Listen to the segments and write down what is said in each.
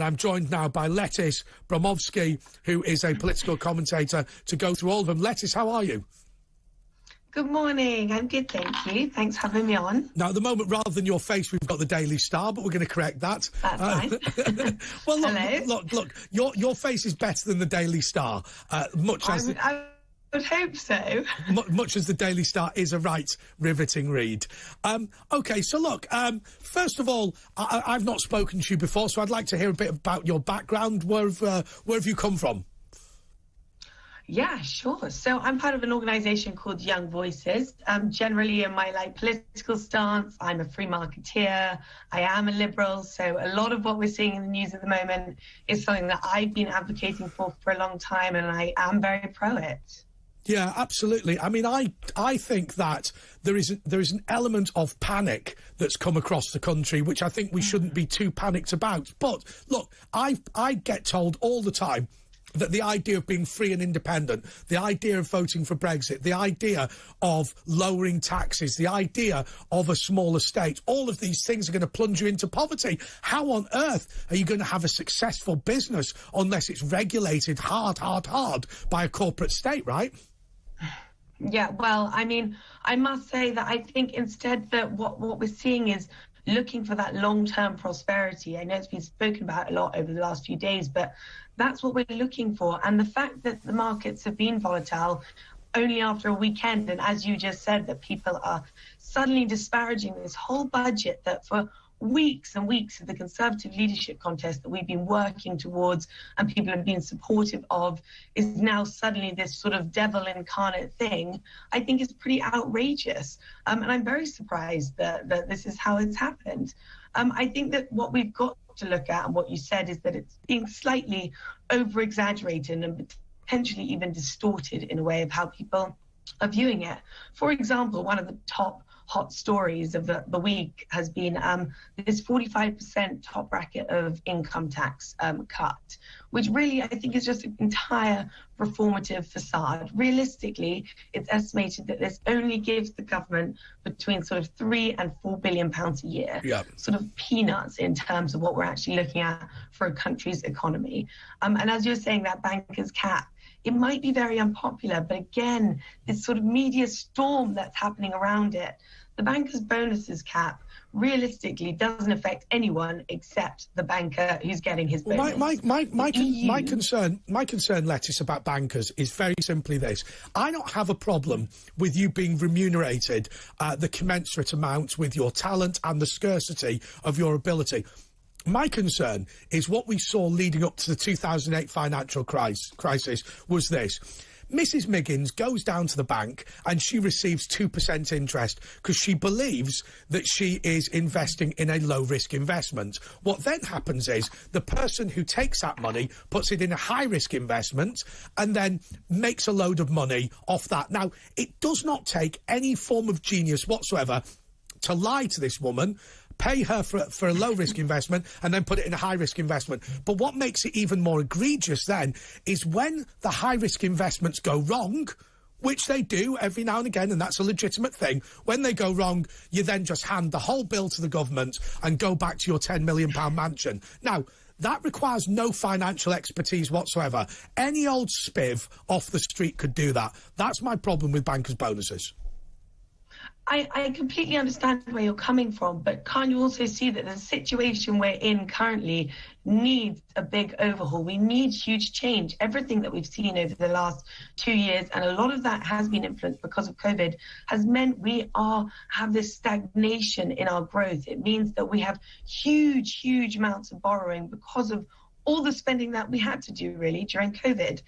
I'm joined now by Lettice Bromovsky, who is a political commentator, to go through all of them. Lettice, how are you? Good morning. I'm good, thank you. Thanks for having me on. Now, at the moment, rather than your face, we've got the Daily Star, but we're going to correct that. That's fine. Well, Hello. look. Your face is better than the Daily Star, I would hope so. Much as the Daily Star is a right riveting read. OK, so look, first of all, I've not spoken to you before, so I'd like to hear a bit about your background. Where have you come from? Yeah, sure. So I'm part of an organisation called Young Voices. Generally, in my political stance, I'm a free marketeer. I am a liberal. So a lot of what we're seeing in the news at the moment is something that I've been advocating for a long time, and I am very pro it. Yeah, absolutely. I mean, I think that there is an element of panic that's come across the country, which I think we shouldn't be too panicked about. But look, I get told all the time that the idea of being free and independent, the idea of voting for Brexit, the idea of lowering taxes, the idea of a smaller state, all of these things are going to plunge you into poverty. How on earth are you going to have a successful business unless it's regulated hard by a corporate state, right? Yeah, well, I mean, I must say that I think instead that what we're seeing is looking for that long-term prosperity. I know it's been spoken about a lot over the last few days, but that's what we're looking for. And the fact that the markets have been volatile only after a weekend, and as you just said, that people are suddenly disparaging this whole budget that for weeks and weeks of the Conservative leadership contest that we've been working towards and people have been supportive of is now suddenly this sort of devil incarnate thing, I think is pretty outrageous. And I'm very surprised that this is how it's happened. I think that what we've got to look at, and what you said, is that it's being slightly over-exaggerated and potentially even distorted in a way of how people are viewing it. For example, one of the top hot stories of the week has been this 45% top bracket of income tax cut, which really I think is just an entire reformative facade. Realistically, it's estimated that this only gives the government between sort of £3 and £4 billion a year, sort of peanuts in terms of what we're actually looking at for a country's economy. And as you're saying, that banker's cap, it might be very unpopular, but again, this sort of media storm that's happening around it, the banker's bonuses cap realistically doesn't affect anyone except the banker who's getting his bonus. My concern, Lettice, about bankers is very simply this. I don't have a problem with you being remunerated the commensurate amount with your talent and the scarcity of your ability. My concern is what we saw leading up to the 2008 financial crisis was this. Mrs. Miggins goes down to the bank and she receives 2% interest because she believes that she is investing in a low-risk investment. What then happens is the person who takes that money puts it in a high-risk investment and then makes a load of money off that. Now, it does not take any form of genius whatsoever to lie to this woman, pay her for a low-risk investment and then put it in a high-risk investment. But what makes it even more egregious then is when the high-risk investments go wrong, which they do every now and again, and that's a legitimate thing. When they go wrong, you then just hand the whole bill to the government and go back to your £10 million mansion. Now, that requires no financial expertise whatsoever. Any old spiv off the street could do that. That's my problem with bankers' bonuses. I completely understand where you're coming from, but can't you also see that the situation we're in currently needs a big overhaul? We need huge change. Everything that we've seen over the last 2 years, and a lot of that has been influenced because of COVID, has meant we have this stagnation in our growth. It means that we have huge amounts of borrowing because of all the spending that we had to do, really, during COVID.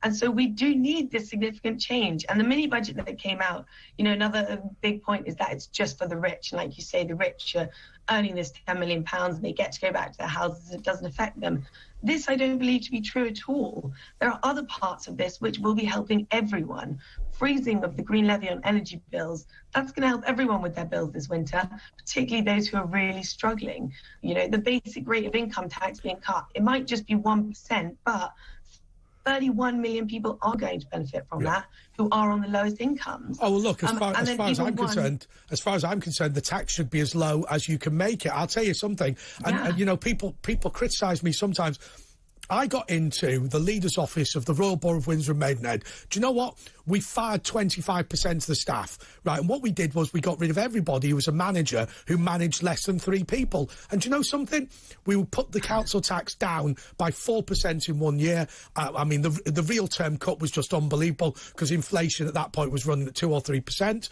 And so we do need this significant change. And the mini budget that came out, another big point is that it's just for the rich. And like you say, the rich are earning this £10 million and they get to go back to their houses. It doesn't affect them. This I don't believe to be true at all. There are other parts of this which will be helping everyone. Freezing of the green levy on energy bills, that's going to help everyone with their bills this winter, particularly those who are really struggling. The basic rate of income tax being cut, it might just be 1%, but 31 million people are going to benefit from that who are on the lowest incomes. Oh, well, look, as far as I'm concerned, the tax should be as low as you can make it. I'll tell you something, and you know, people criticise me sometimes. I got into the leader's office of the Royal Borough of Windsor and Maidenhead. Do you know what? We fired 25% of the staff, right? And what we did was we got rid of everybody who was a manager who managed less than 3 people. And do you know something? We would put the council tax down by 4% in 1 year. I mean, the real term cut was just unbelievable because inflation at that point was running at 2 or 3%.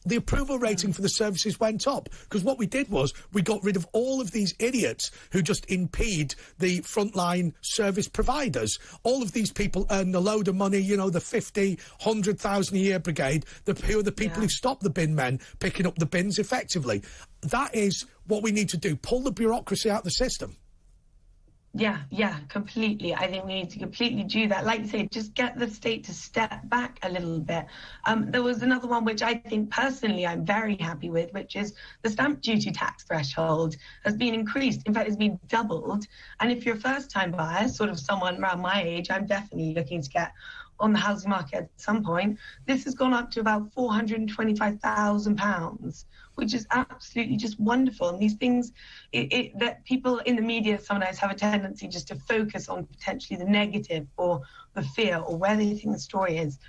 The approval rating for the services went up because what we did was we got rid of all of these idiots who just impede the frontline service providers. All of these people earn a load of money, you know, the 50, 100,000 a year brigade, who are the people who stop the bin men picking up the bins effectively. That is what we need to do, pull the bureaucracy out of the system. Yeah, completely. I think we need to completely do that. Like you say, just get the state to step back a little bit. There was another one which I think personally I'm very happy with, which is the stamp duty tax threshold has been increased. In fact, it's been doubled. And if you're a first-time buyer, sort of someone around my age, I'm definitely looking to get on the housing market at some point. This has gone up to about £425,000, which is absolutely just wonderful. And these things that people in the media sometimes have a tendency just to focus on potentially the negative or the fear or where they think the story is.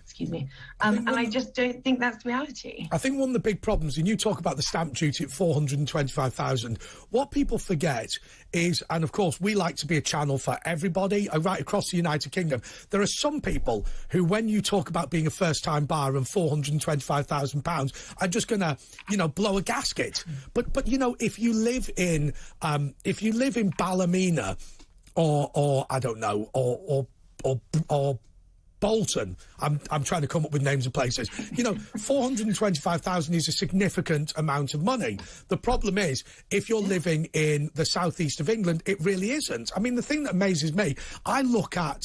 Excuse me. And I just don't think that's reality. I think one of the big problems, and you talk about the stamp duty at 425,000, what people forget is, and of course we like to be a channel for everybody right across the United Kingdom, there are some people who, when you talk about being a first-time buyer and £425,000, are just going to, you know, blow a gasket. But you know, if you live in Ballymena or I don't know, or Bolton, I'm trying to come up with names of places. You know, 425,000 is a significant amount of money. The problem is, if you're living in the southeast of England, it really isn't. I mean, the thing that amazes me, I look at,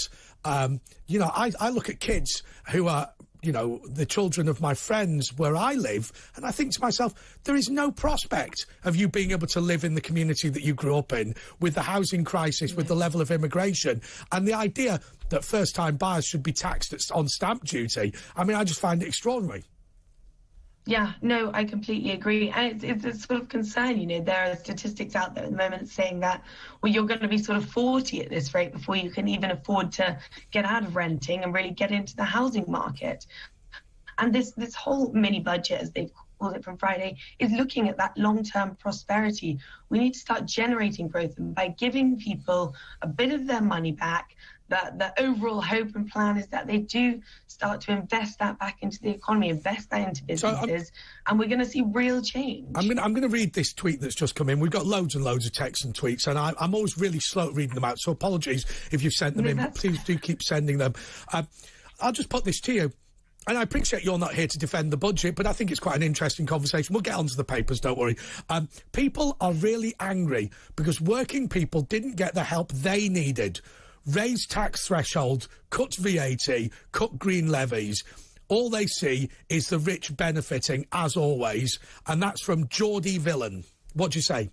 you know, I look at kids who are, you know, the children of my friends where I live, and I think to myself, there is no prospect of you being able to live in the community that you grew up in, with the housing crisis, with the level of immigration, and the idea that first-time buyers should be taxed on stamp duty. I mean, I just find it extraordinary. Yeah, no, I completely agree. And it's a sort of concern, you know, there are statistics out there at the moment saying that, well, you're going to be sort of 40 at this rate before you can even afford to get out of renting and really get into the housing market. And this whole mini budget, as they've called it from Friday, is looking at that long-term prosperity. We need to start generating growth, and by giving people a bit of their money back, the overall hope and plan is that they do start to invest that back into the economy, invest that into businesses, and we're going to see real change. I'm going to read this tweet that's just come in. We've got loads and loads of texts and tweets, and I'm always really slow at reading them out, so apologies if you've sent them in, but please do keep sending them. I'll just put this to you. And I appreciate you're not here to defend the budget, but I think it's quite an interesting conversation. We'll get onto the papers, don't worry. People are really angry because working people didn't get the help they needed. Raise tax thresholds, cut VAT, cut green levies. All they see is the rich benefiting, as always. And that's from Geordie Villain. What do you say?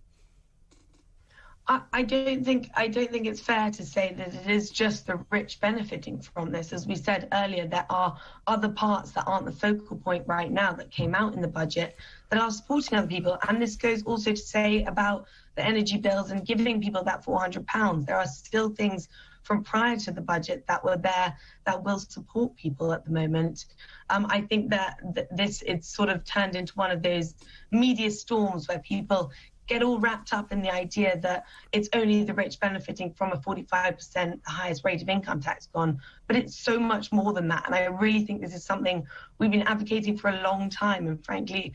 I don't think it's fair to say that it is just the rich benefiting from this. As we said earlier, there are other parts that aren't the focal point right now that came out in the budget that are supporting other people. And this goes also to say about the energy bills and giving people that £400. There are still things from prior to the budget that were there that will support people at the moment. I think that it's sort of turned into one of those media storms where people get all wrapped up in the idea that it's only the rich benefiting from a 45%, the highest rate of income tax gone. But it's so much more than that. And I really think this is something we've been advocating for a long time. And frankly,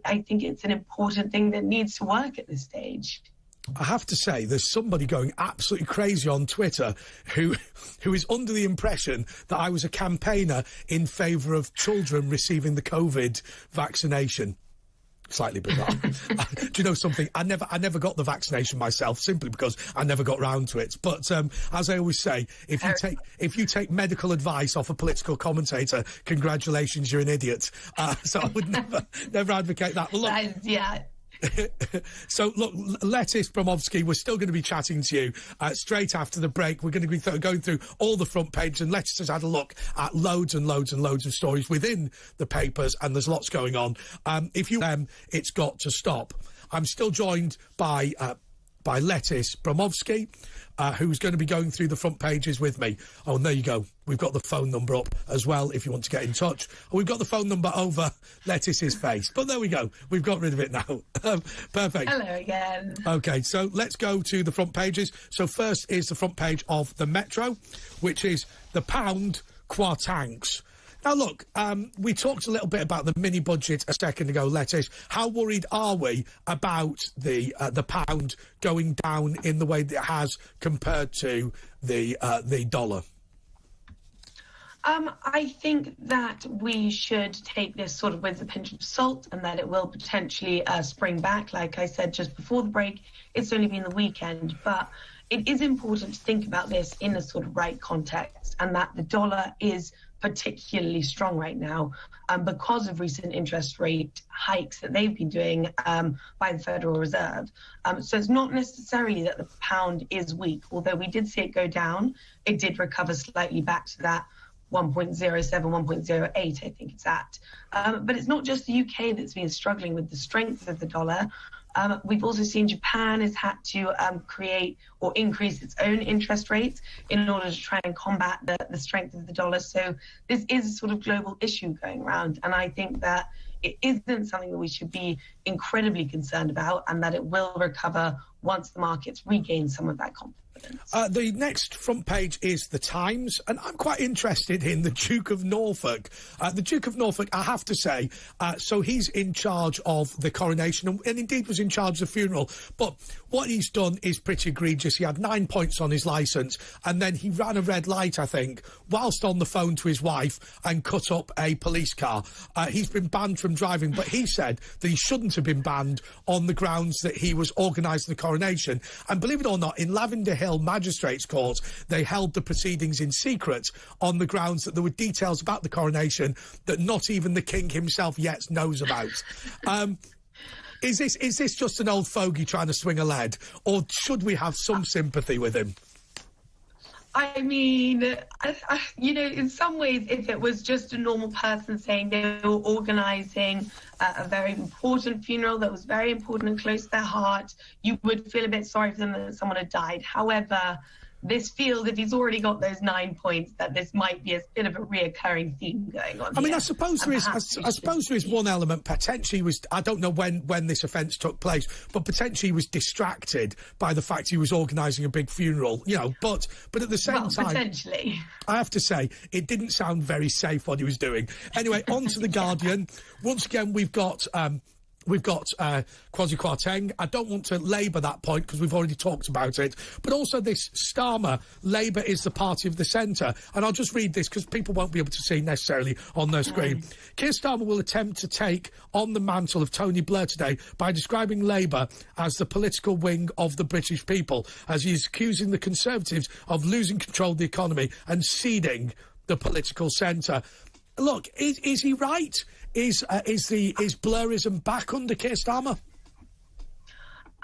I think it's an important thing that needs to work at this stage. I have to say, there's somebody going absolutely crazy on Twitter who is under the impression that I was a campaigner in favour of children receiving the COVID vaccination. Slightly bizarre. Do you know something? I never got the vaccination myself, simply because I never got round to it. But as I always say, if you take medical advice off a political commentator, congratulations, you're an idiot. So I would never advocate that. Well, look, So, look, Lettice Bromovsky, we're still going to be chatting to you straight after the break. We're going to be going through all the front pages, and Lettice has had a look at loads and loads and loads of stories within the papers, and there's lots going on. If you it's got to stop. I'm still joined by Lettice Bromovsky, who's going to be going through the front pages with me. Oh, and there you go. We've got the phone number up as well if you want to get in touch. We've got the phone number over Lettice's face. But there we go. We've got rid of it now. Perfect. Hello again. OK, so let's go to the front pages. So first is the front page of the Metro, which is the pound quartanks. Now, look, we talked a little bit about the mini-budget a second ago, Lettice. How worried are we about the pound going down in the way that it has compared to the dollar? I think that we should take this sort of with a pinch of salt, and that it will potentially spring back. Like I said just before the break, it's only been the weekend, but it is important to think about this in a sort of right context, and that the dollar is particularly strong right now because of recent interest rate hikes that they've been doing by the Federal Reserve. So it's not necessarily that the pound is weak, although we did see it go down. It did recover slightly back to that 1.07, 1.08, I think it's at. But it's not just the UK that's been struggling with the strength of the dollar. We've also seen Japan has had to create or increase its own interest rates in order to try and combat the strength of the dollar. So this is a sort of global issue going around. And I think that it isn't something that we should be incredibly concerned about, and that it will recover once the markets regain some of that confidence. The next front page is the Times, and I'm quite interested in the Duke of Norfolk. The Duke of Norfolk, I have to say, so he's in charge of the coronation and indeed was in charge of the funeral. But what he's done is pretty egregious. He had 9 points on his licence, and then he ran a red light, I think, whilst on the phone to his wife and cut up a police car. He's been banned from driving, but he said that he shouldn't have been banned on the grounds that he was organising the coronation. And believe it or not, in Lavender Hill Magistrates Court, they held the proceedings in secret on the grounds that there were details about the coronation that not even the king himself yet knows about. Is this just an old fogey trying to swing a lead, or should we have some sympathy with him? I mean, you know, in some ways, if it was just a normal person saying they were organising a very important funeral that was very important and close to their heart, you would feel a bit sorry for them that someone had died. However, this feels, if he's already got those 9 points, that this might be a bit of a reoccurring theme going on. I mean, I suppose there is one element. Potentially was, I don't know when this offence took place, but potentially he was distracted by the fact he was organising a big funeral, you know. But at the same time, potentially, I have to say it didn't sound very safe what he was doing. Anyway, on to the Guardian. Once again, we've got Kwasi Kwarteng. I don't want to labour that point because we've already talked about it. But also this Starmer, Labour is the party of the centre. And I'll just read this because people won't be able to see necessarily on their screen. Keir Starmer will attempt to take on the mantle of Tony Blair today by describing Labour as the political wing of the British people, as he is accusing the Conservatives of losing control of the economy and ceding the political centre. Look, is he right? Is Blairism back under Keir Starmer?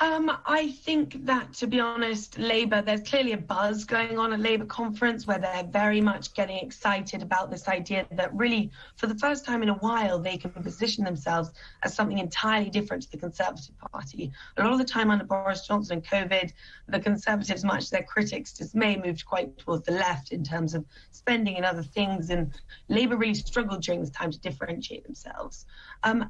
I think that, to be honest, Labour, there's clearly a buzz going on at Labour conference where they're very much getting excited about this idea that really, for the first time in a while, they can position themselves as something entirely different to the Conservative Party. A lot of the time under Boris Johnson and COVID, the Conservatives, much to their critics' dismay, moved quite towards the left in terms of spending and other things, and Labour really struggled during this time to differentiate themselves.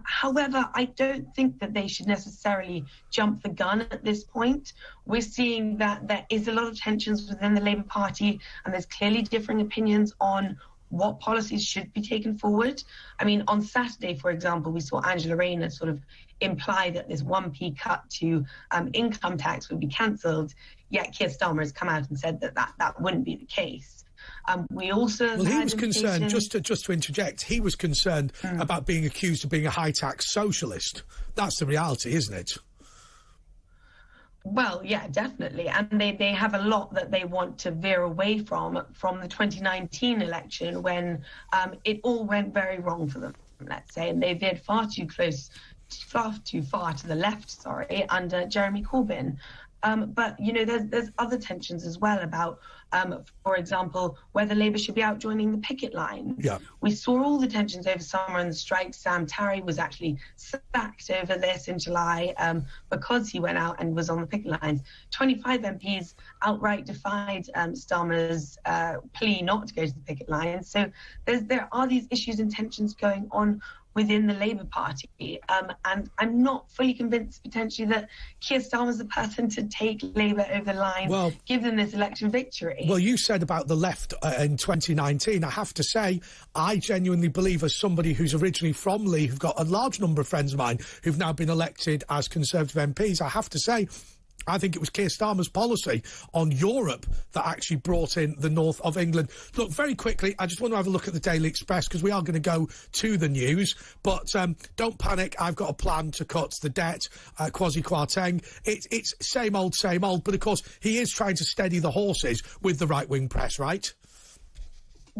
However, I don't think that they should necessarily jump the gun at this point. We're seeing that there is a lot of tensions within the Labour Party, and there's clearly differing opinions on what policies should be taken forward. I mean, on Saturday, for example, we saw Angela Rayner sort of imply that this 1p cut to income tax would be cancelled, yet Keir Starmer has come out and said that wouldn't be the case. We also he was concerned, just to interject, he was concerned about being accused of being a high-tax socialist. That's the reality, isn't it? Well, yeah, definitely. And they have a lot that they want to veer away from the 2019 election when it all went very wrong for them, let's say, and they veered far too close too far to the left, under Jeremy Corbyn. But, you know, there's other tensions as well about, for example, whether Labour should be out joining the picket line. Yeah. We saw all the tensions over summer and the strike. Sam Tarry was actually sacked over this in July because he went out and was on the picket lines. 25 MPs outright defied Starmer's plea not to go to the picket lines. So there are these issues and tensions going on within the Labour Party. And I'm not fully convinced potentially that Keir Starmer's the person to take Labour over the line, give them this election victory. Well, you said about the left in 2019. I have to say, I genuinely believe, as somebody who's originally from Lee, who've got a large number of friends of mine who've now been elected as Conservative MPs, I have to say, I think it was Keir Starmer's policy on Europe that actually brought in the north of England. Look, very quickly, I just want to have a look at the Daily Express because we are going to go to the news. But don't panic, I've got a plan to cut the debt. Kwasi Kwarteng, it's same old, but of course he is trying to steady the horses with the right-wing press, right?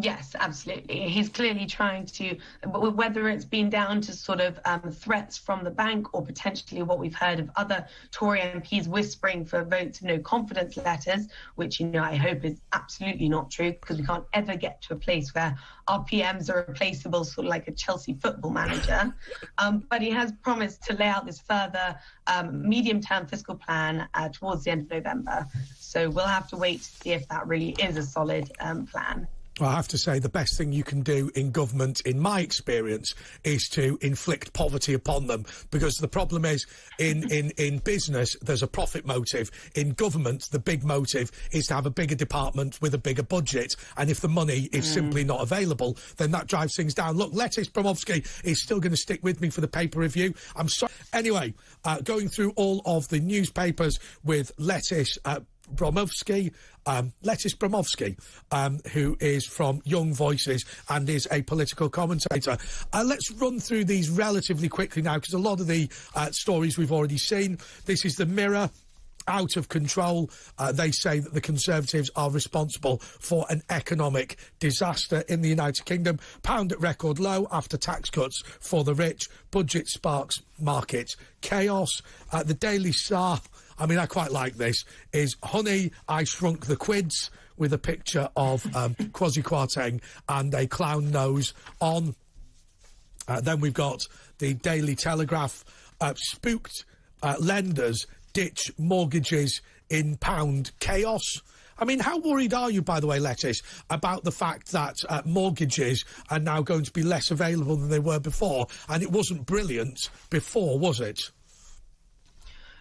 Yes, absolutely. He's clearly trying to, whether it's been down to sort of threats from the bank or potentially what we've heard of other Tory MPs whispering for votes of no confidence letters, which, you know, I hope is absolutely not true because we can't ever get to a place where our PMs are replaceable, sort of like a Chelsea football manager. But he has promised to lay out this further medium-term fiscal plan towards the end of November. So we'll have to wait to see if that really is a solid plan. Well, I have to say the best thing you can do in government, in my experience, is to inflict poverty upon them, because the problem is in business there's a profit motive. In government, the big motive is to have a bigger department with a bigger budget, and if the money is simply not available, then that drives things down. Look, Lettice Bromovsky is still going to stick with me for the paper review. I'm sorry. Anyway, going through all of the newspapers with Lettice Bromovsky, who is from Young Voices and is a political commentator. Let's run through these relatively quickly now, because a lot of the stories we've already seen. This is the Mirror. Out of control. They say that the Conservatives are responsible for an economic disaster in the United Kingdom. Pound at record low after tax cuts for the rich. Budget sparks market chaos. The Daily Star, I mean, I quite like this, is Honey, I Shrunk the Quids, with a picture of Kwasi Kwarteng and a clown nose on. Then we've got the Daily Telegraph. Spooked lenders ditch mortgages in pound chaos. I mean, how worried are you, by the way, Lettice, about the fact that mortgages are now going to be less available than they were before? And it wasn't brilliant before, was it?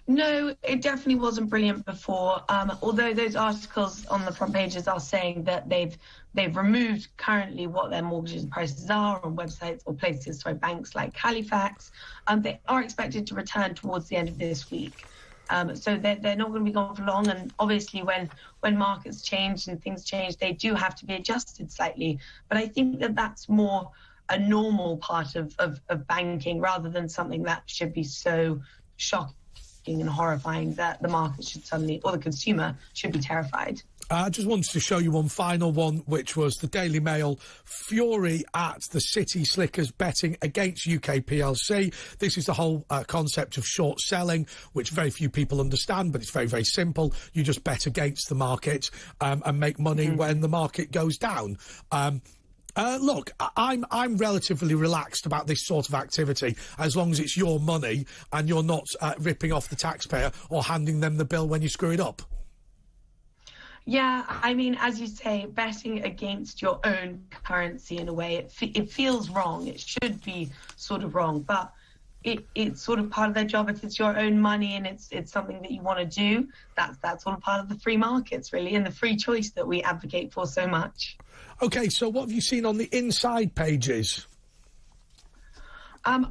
No, it definitely wasn't brilliant before, although those articles on the front pages are saying that they've removed currently what their mortgages and prices are on websites or places, banks like Halifax. They are expected to return towards the end of this week. So they're not going to be gone for long, and obviously when markets change and things change, they do have to be adjusted slightly. But I think that that's more a normal part of banking rather than something that should be so shocking and horrifying that the market should suddenly, or the consumer should be terrified. I just wanted to show you one final one, which was the Daily Mail. Fury at the City Slickers betting against UK PLC. This is the whole concept of short selling, which very few people understand, but it's very, very simple. You just bet against the market and make money when the market goes down. Look, I'm relatively relaxed about this sort of activity as long as it's your money and you're not ripping off the taxpayer or handing them the bill when you screw it up. Yeah, I mean, as you say, betting against your own currency in a way, it feels wrong. It should be sort of wrong, but it's sort of part of their job. If it's your own money and it's something that you want to do, that's sort of part of the free markets, really, and the free choice that we advocate for so much. OK, so what have you seen on the inside pages?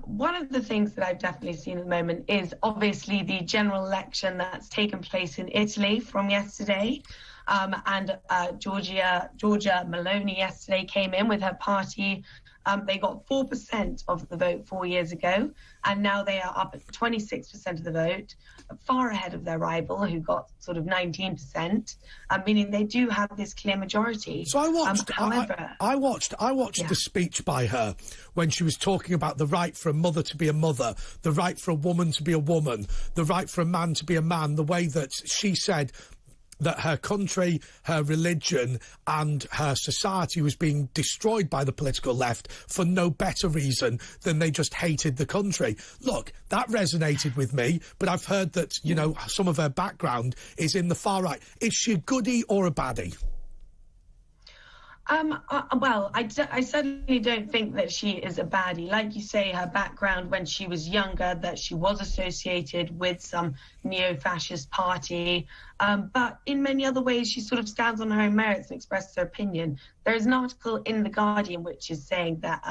One of the things that I've definitely seen at the moment is obviously the general election that's taken place in Italy from yesterday. And Giorgia Meloni yesterday came in with her party They got 4% of the vote 4 years ago, and now they are up at 26% of the vote, far ahead of their rival, who got sort of 19%, meaning they do have this clear majority. So I watched. However, I watched the speech by her when she was talking about the right for a mother to be a mother, the right for a woman to be a woman, the right for a man to be a man. The way that she said that her country, her religion and her society was being destroyed by the political left for no better reason than they just hated the country. Look, that resonated with me, but I've heard that, you know, some of her background is in the far right. Is she a goodie or a baddie? Well, I certainly don't think that she is a baddie. Like you say, her background when she was younger, that she was associated with some neo-fascist party. But in many other ways, she sort of stands on her own merits and expresses her opinion. There is an article in The Guardian which is saying that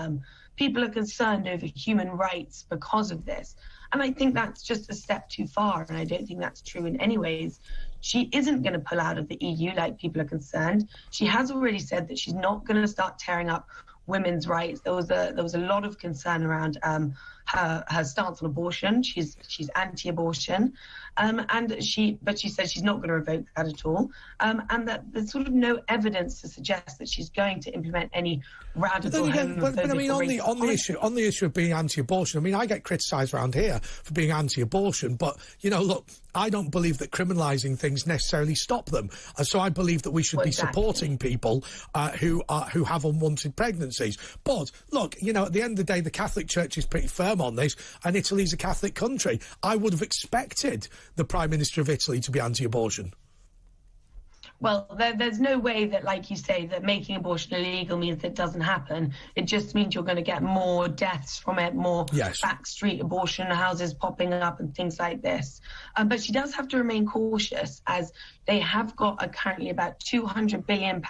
people are concerned over human rights because of this. And I think that's just a step too far, and I don't think that's true in any ways. She isn't going to pull out of the EU like people are concerned. She has already said that she's not going to start tearing up women's rights. There was a lot of concern around her stance on abortion. She's anti-abortion, but she said she's not going to revoke that at all, and that there's sort of no evidence to suggest that she's going to implement any radical. But I mean, on the issue of being anti-abortion, I mean, I get criticised around here for being anti-abortion, but you know, look, I don't believe that criminalising things necessarily stop them, and so I believe that we should be supporting people who have unwanted pregnancies. But look, you know, at the end of the day, the Catholic Church is pretty firm on this, and Italy's a Catholic country. I would have expected the Prime Minister of Italy to be anti-abortion. Well, there's no way that, like you say, that making abortion illegal means it doesn't happen. It just means you're going to get more deaths from it, more backstreet abortion houses popping up and things like this. But she does have to remain cautious, as they have got currently about £200 billion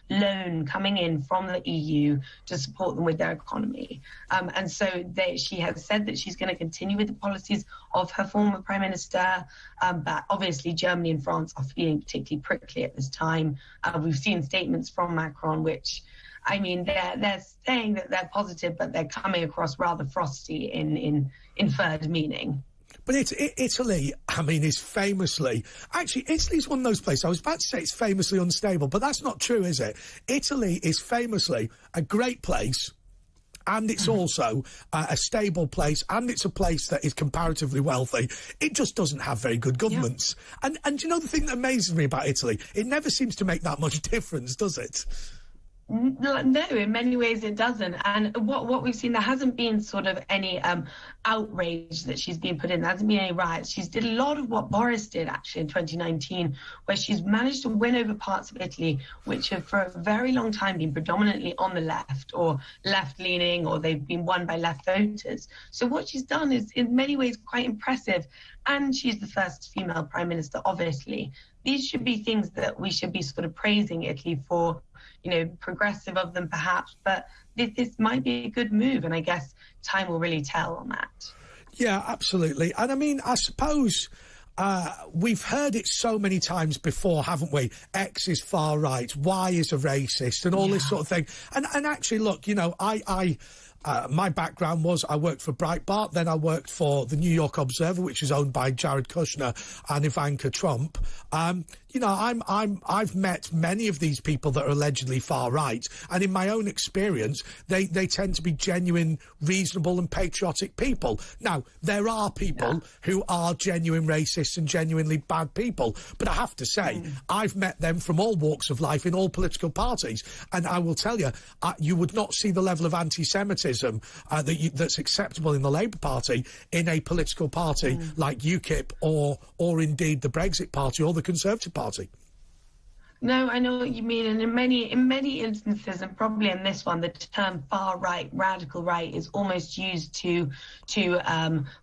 loan coming in from the EU to support them with their economy. And so she has said that she's going to continue with the policies of her former Prime Minister. But obviously Germany and France are feeling particularly prickly at this time. We've seen statements from Macron, which, I mean, they're saying that they're positive, but they're coming across rather frosty in inferred meaning. But Italy, I mean, is famously... Actually, Italy's one of those places, I was about to say it's famously unstable, but that's not true, is it? Italy is famously a great place, and it's also a stable place, and it's a place that is comparatively wealthy. It just doesn't have very good governments. Yeah. And you know the thing that amazes me about Italy? It never seems to make that much difference, does it? No, in many ways it doesn't. And what we've seen, there hasn't been sort of any outrage that she's been put in. There hasn't been any riots. She's did a lot of what Boris did, actually, in 2019, where she's managed to win over parts of Italy which have for a very long time been predominantly on the left or left-leaning, or they've been won by left voters. So what she's done is in many ways quite impressive. And she's the first female prime minister, obviously. These should be things that we should be sort of praising Italy for, you know, progressive of them perhaps, but this might be a good move, and I guess time will really tell on that. Yeah, absolutely. And I mean, I suppose we've heard it so many times before, haven't we? X is far right, Y is a racist, and all this sort of thing. And actually, look, you know, my background was I worked for Breitbart, then I worked for the New York Observer, which is owned by Jared Kushner and Ivanka Trump. You know, I've met many of these people that are allegedly far right, and in my own experience, they tend to be genuine, reasonable and patriotic people. Now, there are people who are genuine racists and genuinely bad people, but I have to say, I've met them from all walks of life in all political parties, and I will tell you, you would not see the level of anti-Semitism that's acceptable in the Labour Party in a political party like UKIP or indeed the Brexit Party or the Conservative Party. No, I know what you mean, and in many instances, and probably in this one, the term far right, radical right, is almost used to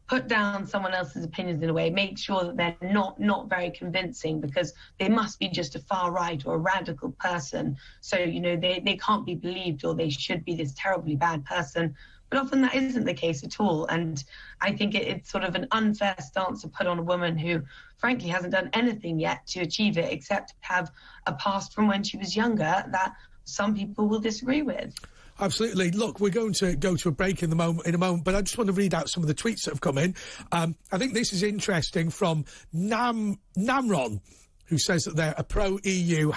put down someone else's opinions in a way, make sure that they're not very convincing, because they must be just a far right or a radical person. So, you know, they can't be believed, or they should be this terribly bad person. But often that isn't the case at all. And I think it's sort of an unfair stance to put on a woman who, frankly, hasn't done anything yet to achieve it, except have a past from when she was younger that some people will disagree with. Absolutely. Look, we're going to go to a break in a moment, but I just want to read out some of the tweets that have come in. I think this is interesting from Namron, who says that they're a pro-EU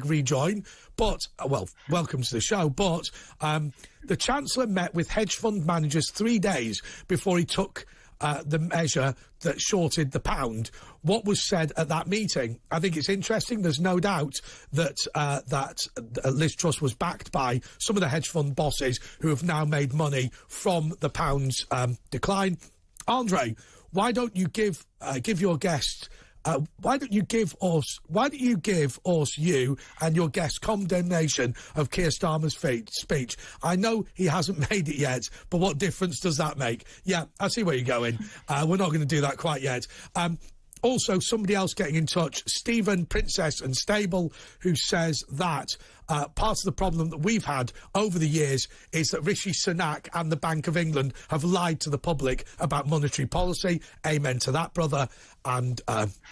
#rejoin, but, well, welcome to the show, but the Chancellor met with hedge fund managers 3 days before he took the measure that shorted the pound. What was said at that meeting? I think it's interesting. There's no doubt that Liz Truss was backed by some of the hedge fund bosses who have now made money from the pound's decline. André, why don't you give your guest... why don't you give us, you and your guest's condemnation of Keir Starmer's speech? I know he hasn't made it yet, but what difference does that make? Yeah, I see where you're going. We're not going to do that quite yet. Also, somebody else getting in touch, Stephen, Princess and Stable, who says that part of the problem that we've had over the years is that Rishi Sunak and the Bank of England have lied to the public about monetary policy. Amen to that, brother. And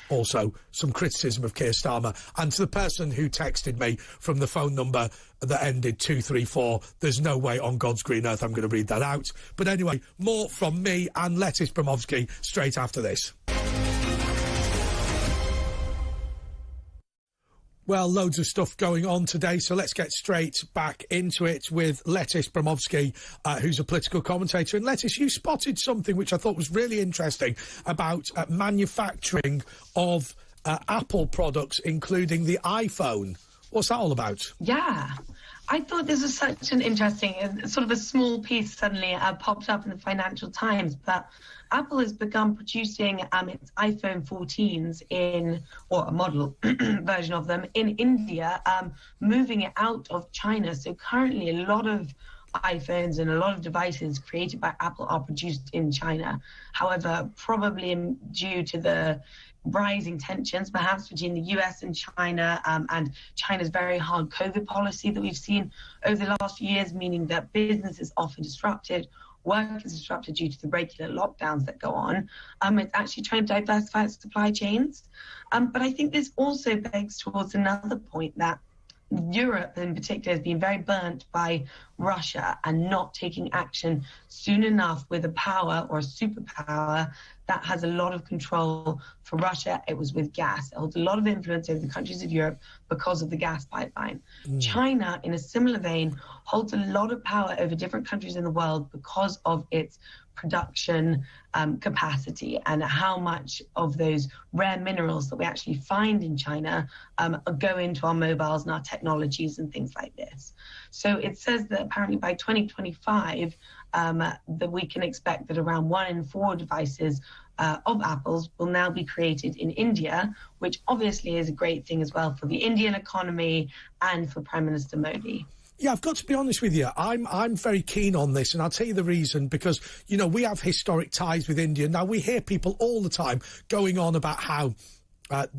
also some criticism of Keir Starmer. And to the person who texted me from the phone number that ended 234, there's no way on God's green earth I'm going to read that out. But anyway, more from me and Lettice Bromovsky straight after this. Well, loads of stuff going on today, so let's get straight back into it with Lettice Bromovsky, who's a political commentator. And Lettice, you spotted something which I thought was really interesting about manufacturing of Apple products, including the iPhone. What's that all about? Yeah, I thought this was such an interesting, sort of a small piece suddenly popped up in the Financial Times, but Apple has begun producing its iPhone 14s or a model version of them in India, moving it out of China. So currently a lot of iPhones and a lot of devices created by Apple are produced in China. However, probably due to the rising tensions perhaps between the US and China, and China's very hard COVID policy that we've seen over the last few years, meaning that business is often disrupted, work is disrupted due to the regular lockdowns that go on. It's actually trying to diversify its supply chains. But I think this also begs towards another point that Europe in particular has been very burnt by Russia and not taking action soon enough with a power or a superpower that has a lot of control. For Russia, it was with gas. It holds a lot of influence over the countries of Europe because of the gas pipeline. China, in a similar vein, holds a lot of power over different countries in the world because of its production capacity and how much of those rare minerals that we actually find in China go into our mobiles and our technologies and things like this. So it says that apparently by 2025 that we can expect that around 1 in 4 devices of Apple's will now be created in India, which obviously is a great thing as well for the Indian economy and for Prime Minister Modi. Yeah, I've got to be honest with you. I'm very keen on this, and I'll tell you the reason, because, you know, we have historic ties with India. Now, we hear people all the time going on about how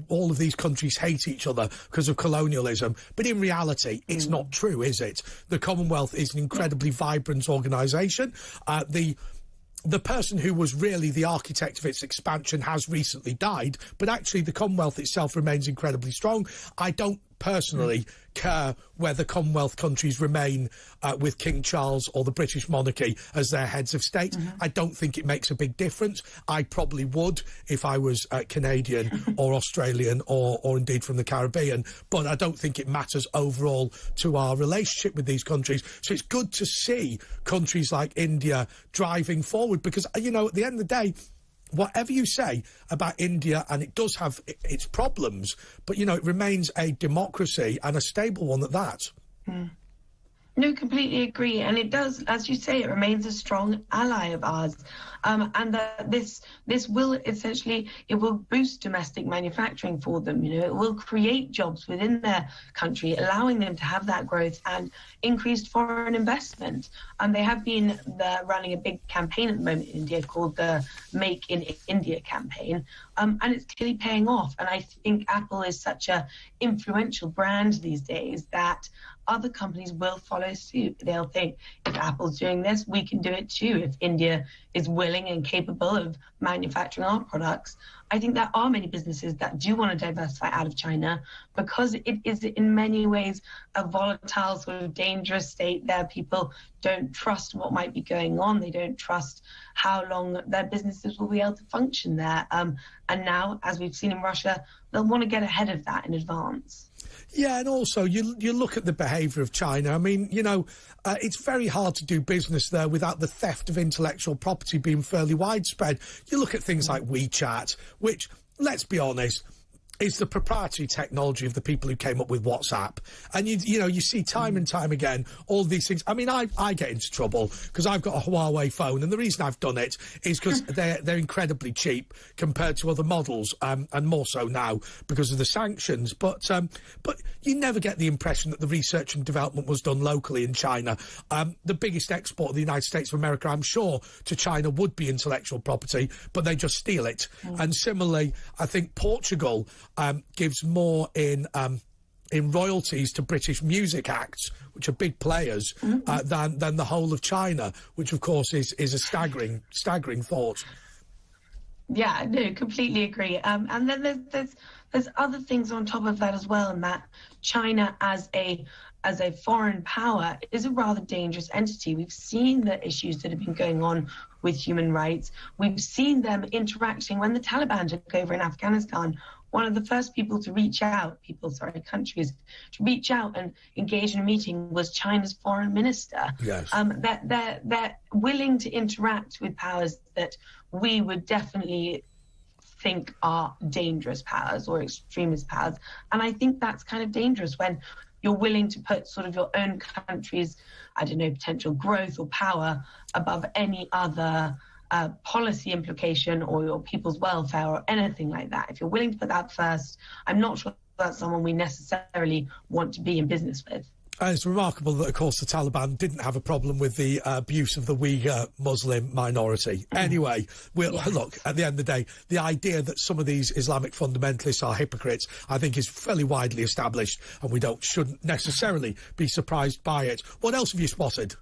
all of these countries hate each other because of colonialism. But in reality, it's not true, is it? The Commonwealth is an incredibly vibrant organisation. The person who was really the architect of its expansion has recently died, but actually the Commonwealth itself remains incredibly strong. I don't personally care whether Commonwealth countries remain with King Charles or the British monarchy as their heads of state. I don't think it makes a big difference. I probably would if I was Canadian or Australian or indeed from the Caribbean, but I don't think it matters overall to our relationship with these countries. So it's good to see countries like India driving forward because, you know, at the end of the day, whatever you say about India, and it does have its problems, but, you know, it remains a democracy and a stable one at that. No, completely agree. And it does, as you say, it remains a strong ally of ours. And that this will essentially, it will boost domestic manufacturing for them. You know, it will create jobs within their country, allowing them to have that growth and increased foreign investment. And they have been running a big campaign at the moment in India called the Make in India campaign. And it's clearly paying off. And I think Apple is such a influential brand these days that other companies will follow suit. They'll think, if Apple's doing this, we can do it too. If India is willing and capable of manufacturing our products, I think there are many businesses that do want to diversify out of China because it is in many ways a volatile, sort of dangerous state there. People don't trust what might be going on. They don't trust how long their businesses will be able to function there. And now, as we've seen in Russia, they'll want to get ahead of that in advance. Yeah, and also you look at the behaviour of China. I mean, you know, it's very hard to do business there without the theft of intellectual property being fairly widespread. You look at things like WeChat, which, let's be honest, is the proprietary technology of the people who came up with WhatsApp. And, you know, you see time and time again all these things. I mean, I get into trouble because I've got a Huawei phone, and the reason I've done it is because they're incredibly cheap compared to other models, and more so now because of the sanctions. But you never get the impression that the research and development was done locally in China. The biggest export of the United States of America, I'm sure, to China would be intellectual property, but they just steal it. And similarly, I think Portugal gives more in royalties to British music acts, which are big players, than the whole of China, which of course is a staggering thought. Yeah, no, completely agree. And then there's other things on top of that as well, and that China as a foreign power is a rather dangerous entity. We've seen the issues that have been going on with human rights. We've seen them interacting when the Taliban took over in Afghanistan. One of the first countries to reach out and engage in a meeting was China's foreign minister. Yes. They're willing to interact with powers that we would definitely think are dangerous powers or extremist powers. And I think that's kind of dangerous when you're willing to put sort of your own country's, I don't know, potential growth or power above any other policy implication or your people's welfare or anything like that. If you're willing to put that first, I'm not sure that's someone we necessarily want to be in business with. It's remarkable that, of course, the Taliban didn't have a problem with the abuse of the Uyghur Muslim minority. Anyway, look, at the end of the day, the idea that some of these Islamic fundamentalists are hypocrites, I think, is fairly widely established, and we shouldn't necessarily be surprised by it. What else have you spotted?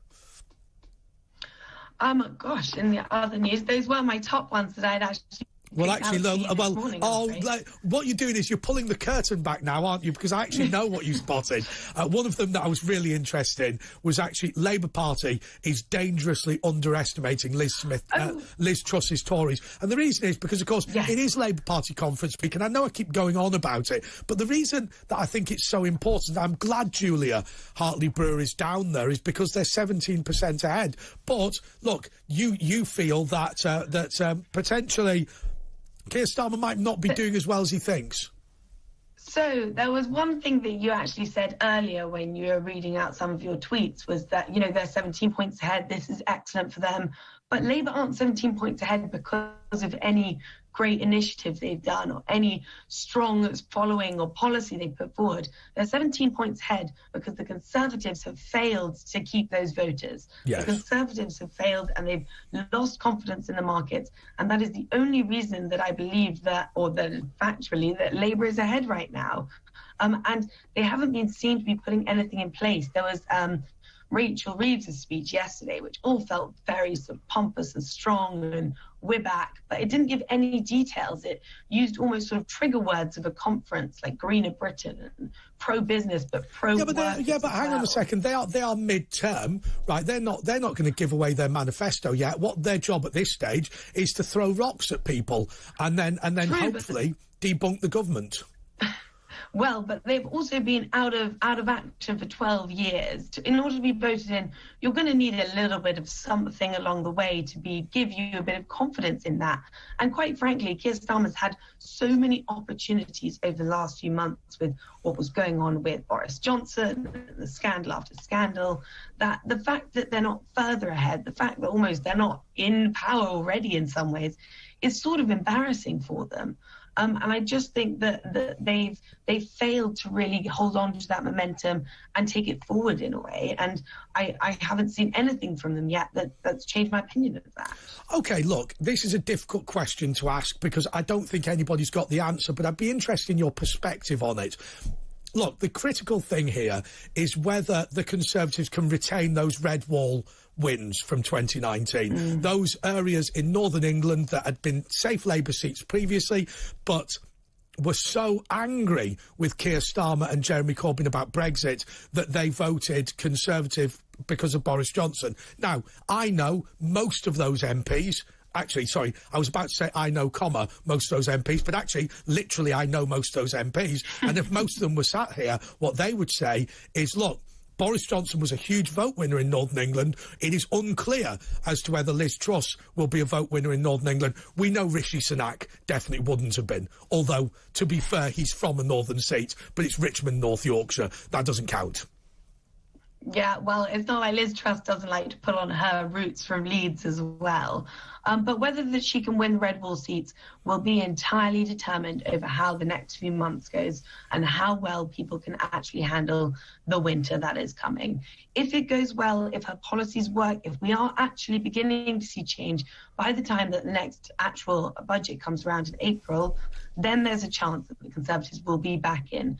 Gosh, in the other news, those were my top ones that I'd actually... Well, actually, what you're doing is you're pulling the curtain back now, aren't you? Because I actually know what you spotted. One of them that I was really interested in was actually Labour Party is dangerously underestimating Liz Truss's Tories. And the reason is because, of course, it is Labour Party conference week, and I know I keep going on about it, but the reason that I think it's so important, I'm glad Julia Hartley-Brewer is down there, is because they're 17% ahead. But, look, you feel that potentially Keir Starmer might not be doing as well as he thinks. So there was one thing that you actually said earlier when you were reading out some of your tweets, was that, you know, they're 17 points ahead. This is excellent for them. But Labour aren't 17 points ahead because of any great initiative they've done or any strong following or policy they put forward. They're 17 points ahead because the Conservatives have failed to keep those voters. Yes. The Conservatives have failed and they've lost confidence in the markets. And that is the only reason that I believe that, or that factually, that Labour is ahead right now. And they haven't been seen to be putting anything in place. There was Rachel Reeves' speech yesterday, which all felt very sort of pompous and strong and we're back, but it didn't give any details. It used almost sort of trigger words of a conference like Greener Britain and pro-business but pro-work. But hang on a second. They are mid-term, right? They're not going to give away their manifesto yet. What their job at this stage is to throw rocks at people and then hopefully debunk the government. Well, but they've also been out of action for 12 years. In order to be voted in, you're going to need a little bit of something along the way to give you a bit of confidence in that. And quite frankly, Keir Starmer's had so many opportunities over the last few months with what was going on with Boris Johnson, the scandal after scandal, that the fact that they're not further ahead, the fact that almost they're not in power already in some ways, is sort of embarrassing for them. And I just think that they've failed to really hold on to that momentum and take it forward in a way. And I haven't seen anything from them yet that's changed my opinion of that. OK, look, this is a difficult question to ask because I don't think anybody's got the answer, but I'd be interested in your perspective on it. Look, the critical thing here is whether the Conservatives can retain those red wall wins from 2019. Those areas in northern England that had been safe Labour seats previously, but were so angry with Keir Starmer and Jeremy Corbyn about Brexit that they voted Conservative because of Boris Johnson. Now, I know most of those MPs. Actually, sorry, I was about to say I know, most of those MPs, but actually, literally, I know most of those MPs. And if most of them were sat here, what they would say is, look, Boris Johnson was a huge vote winner in Northern England. It is unclear as to whether Liz Truss will be a vote winner in Northern England. We know Rishi Sunak definitely wouldn't have been. Although, to be fair, he's from a northern seat, but it's Richmond, North Yorkshire. That doesn't count. Yeah, well, it's not like Liz Truss doesn't like to put on her roots from Leeds as well. But whether that she can win red wall seats will be entirely determined over how the next few months goes and how well people can actually handle the winter that is coming. If it goes well, if her policies work, if we are actually beginning to see change by the time that the next actual budget comes around in April, then there's a chance that the Conservatives will be back in.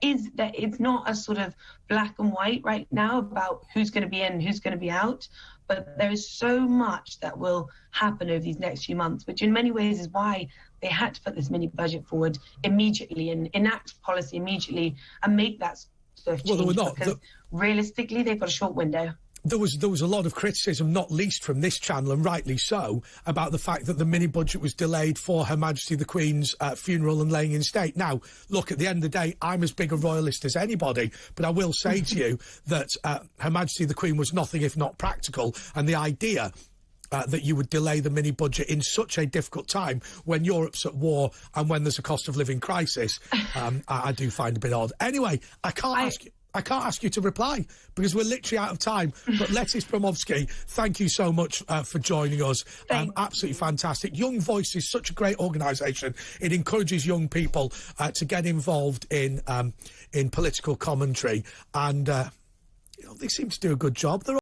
It's not a sort of black and white right now about who's going to be in, who's going to be out, but there is so much that will happen over these next few months, which in many ways is why they had to put this mini budget forward immediately and enact policy immediately and make that sort of change. Well, because realistically, they've got a short window. There was a lot of criticism, not least from this channel, and rightly so, about the fact that the mini-budget was delayed for Her Majesty the Queen's funeral and laying in state. Now, look, at the end of the day, I'm as big a royalist as anybody, but I will say to you that Her Majesty the Queen was nothing if not practical, and the idea that you would delay the mini-budget in such a difficult time when Europe's at war and when there's a cost of living crisis, I do find a bit odd. Anyway, I can't ask you to reply because we're literally out of time. But Lettice Bromovsky, thank you so much for joining us. Absolutely fantastic. Young Voice is such a great organisation. It encourages young people to get involved in political commentary, and they seem to do a good job. They're